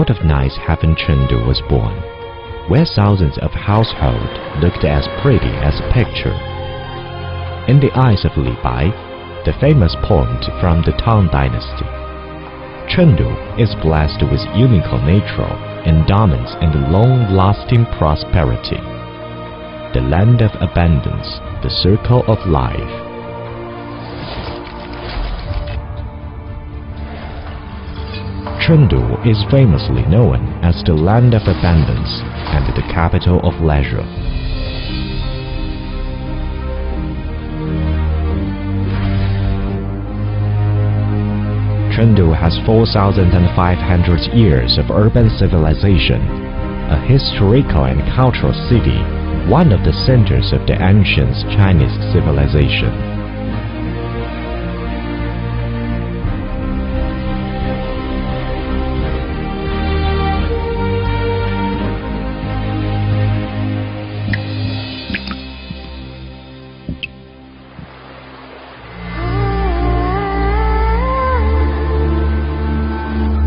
out of nice heaven Chengdu was born, where thousands of households looked as pretty as a picture. In the eyes of Li Bai, the famous poet from the Tang Dynasty, Chengdu is blessed with unique natural endowments and long-lasting prosperity. The land of abundance, the circle of life. Chengdu is famously known as the land of abundance and the capital of leisure. Chengdu has 4,500 years of urban civilization, a historical and cultural city, one of the centers of the ancient Chinese civilization.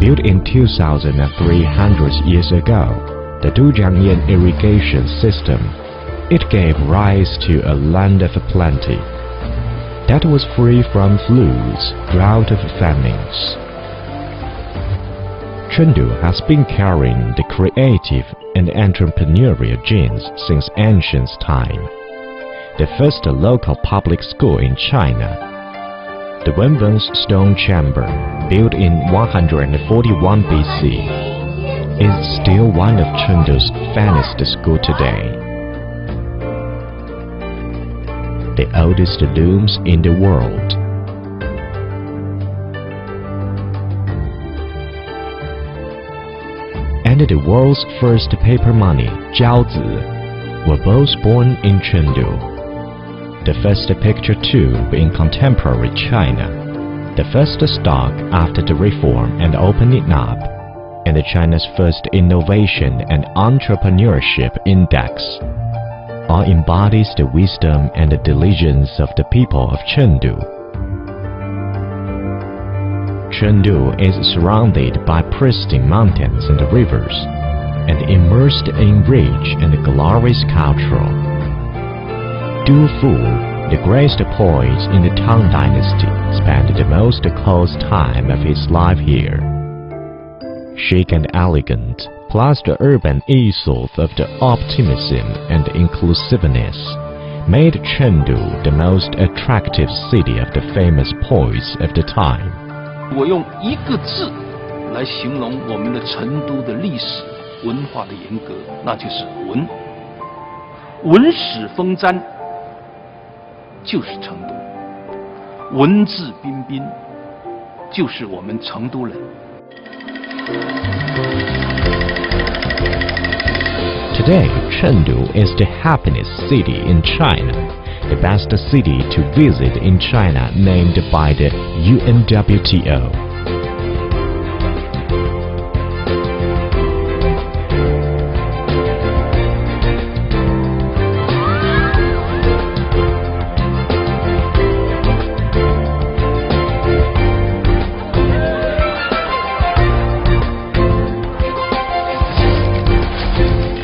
Built in 2,300 years ago, the Dujiangyan irrigation system, it gave rise to a land of plenty that was free from floods, drought, and famines. Chengdu has been carrying the creative and entrepreneurial genes since ancient time. The first local public school in China, the Wenwen's stone chamber, built in 141 BC, is still one of Chengdu's finest schools today. The oldest looms in the world. And the world's first paper money, jiaozi, were both born in Chengdu. The first picture tube in contemporary China, the first stock after the reform and opening up, and China's first innovation and entrepreneurship index, all embodies the wisdom and the diligence of the people of Chengdu. Chengdu is surrounded by pristine mountains and rivers, and immersed in rich and glorious culture. Du Fu, the greatest poet in the Tang Dynasty, spent the most close time of his life here. Chic and elegant, plus the urban ethos of the optimism and inclusiveness, made Chengdu the most attractive city of the famous poets of the time. 我用一个字来形容我们的成都的历史文化的严格，那就是文。文史风瞻就是成都，文质彬彬就是我们成都人。 Today, Chengdu is the happiest city in China, the best city to visit in China named by the UNWTO.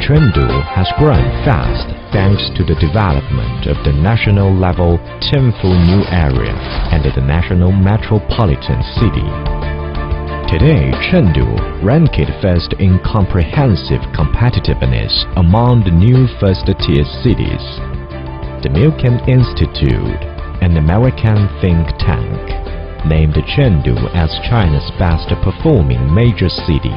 Chengdu has grown fast thanks to the development of the national-level Tenfu New Area and the National Metropolitan City. Today, Chengdu ranked first in comprehensive competitiveness among the new first-tier cities. The Milken Institute, an American think tank, named Chengdu as China's best-performing major city.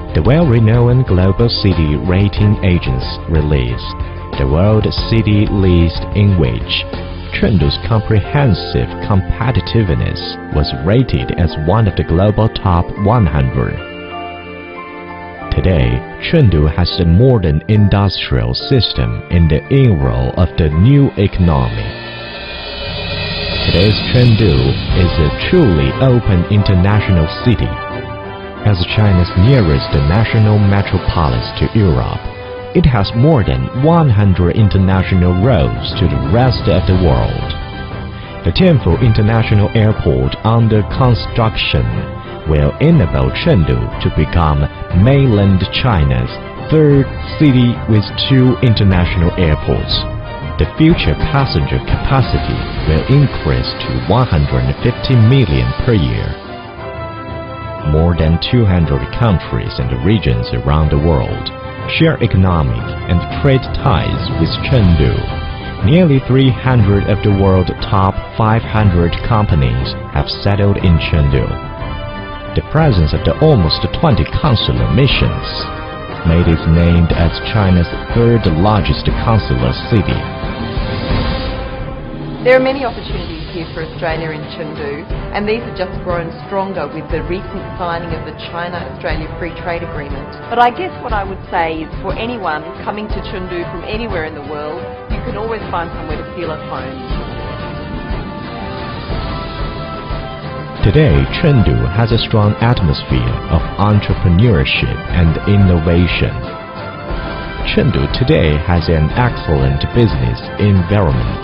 The well-renowned global city rating agency released the World City List, in which Chengdu's comprehensive competitiveness was rated as one of the global top 100. Today, Chengdu has a modern industrial system in the era of the new economy. Today's Chengdu is a truly open international city. As China's nearest national metropolis to Europe, it has more than 100 international routes to the rest of the world. The Tenfu International Airport under construction will enable Chengdu to become mainland China's third city with 2 international airports. The future passenger capacity will increase to 150 million per year. More than 200 countries and regions around the world share economic and trade ties with Chengdu. Nearly 300 of the world's top 500 companies have settled in Chengdu. The presence of the almost 20 consular missions made it named as China's third largest consular city. There are many opportunities here for Australia in Chengdu, and these have just grown stronger with the recent signing of the China-Australia Free Trade Agreement. But I guess what I would say is for anyone coming to Chengdu from anywhere in the world, you can always find somewhere to feel at home. Today, Chengdu has a strong atmosphere of entrepreneurship and innovation. Chengdu today has an excellent business environment.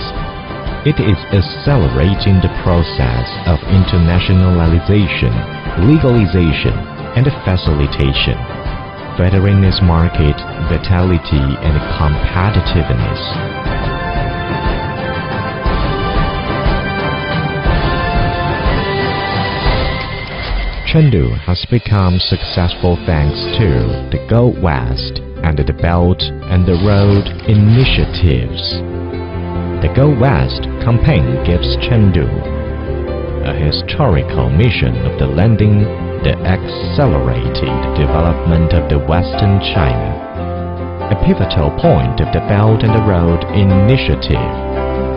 It is accelerating the process of internationalization, legalization, and facilitation, furthering its market vitality and competitiveness. Chengdu has become successful thanks to the Go West and the Belt and the Road initiatives. The Go West campaign gives Chengdu a historical mission of the lending the accelerated development of the Western China, a pivotal point of the Belt and the Road initiative,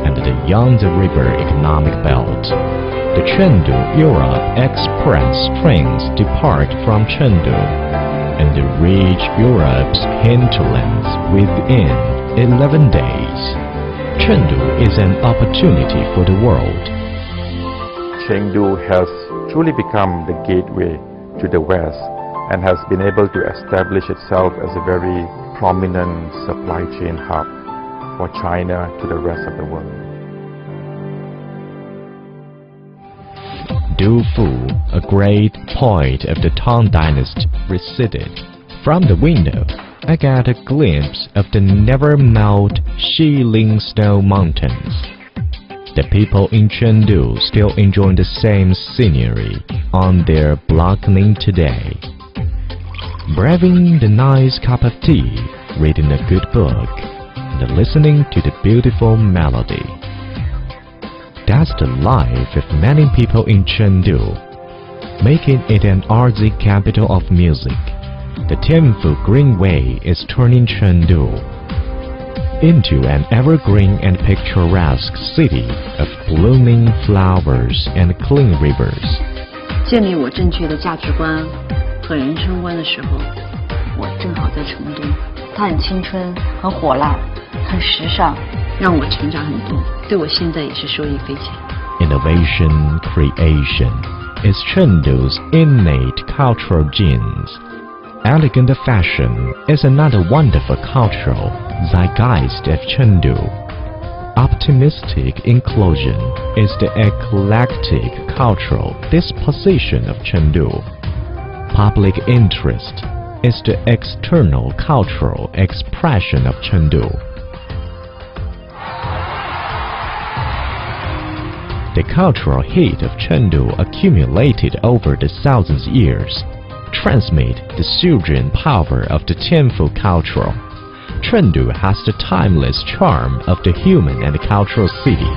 and the Yangtze River Economic Belt. The Chengdu-Europe Express trains depart from Chengdu and reach Europe's hinterlands within 11 days. Chengdu is an opportunity for the world. Chengdu has truly become the gateway to the West and has been able to establish itself as a very prominent supply chain hub for China to the rest of the world. Du Fu, a great poet of the Tang Dynasty, resided. From the window, I got a glimpse of the never-melt Xiling snow mountains. The people in Chengdu still enjoy the same scenery on their balcony today. Braving the nice cup of tea, reading a good book, and listening to the beautiful melody. That's the life of many people in Chengdu, making it an artsy capital of music. The Tianfu Greenway is turning Chengdu into an evergreen and picturesque city of blooming flowers and clean rivers. 建立我正确的价值观和人生观的时候，我正好在成都。它很青春，很火辣，很时尚，让我成长很多，对我现在也是受益匪浅。 Innovation creation is Chengdu's innate cultural genes. Elegant fashion is another wonderful cultural zeitgeist of Chengdu. Optimistic inclusion is the eclectic cultural disposition of Chengdu. Public interest is the external cultural expression of Chengdu. The cultural heat of Chengdu accumulated over the thousands of years transmit the surging power of the Tianfu cultural. Chengdu has the timeless charm of the human and cultural city.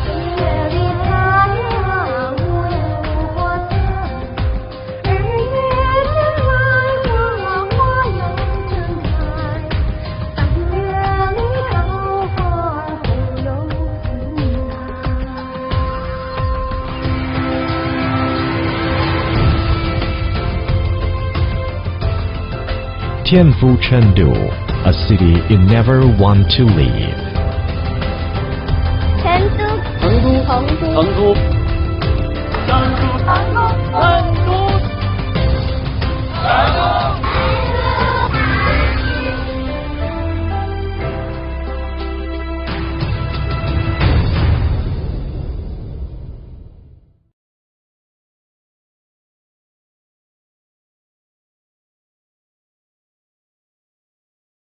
Tianfu Chengdu, a city you never want to leave. Chengdu. Chengdu.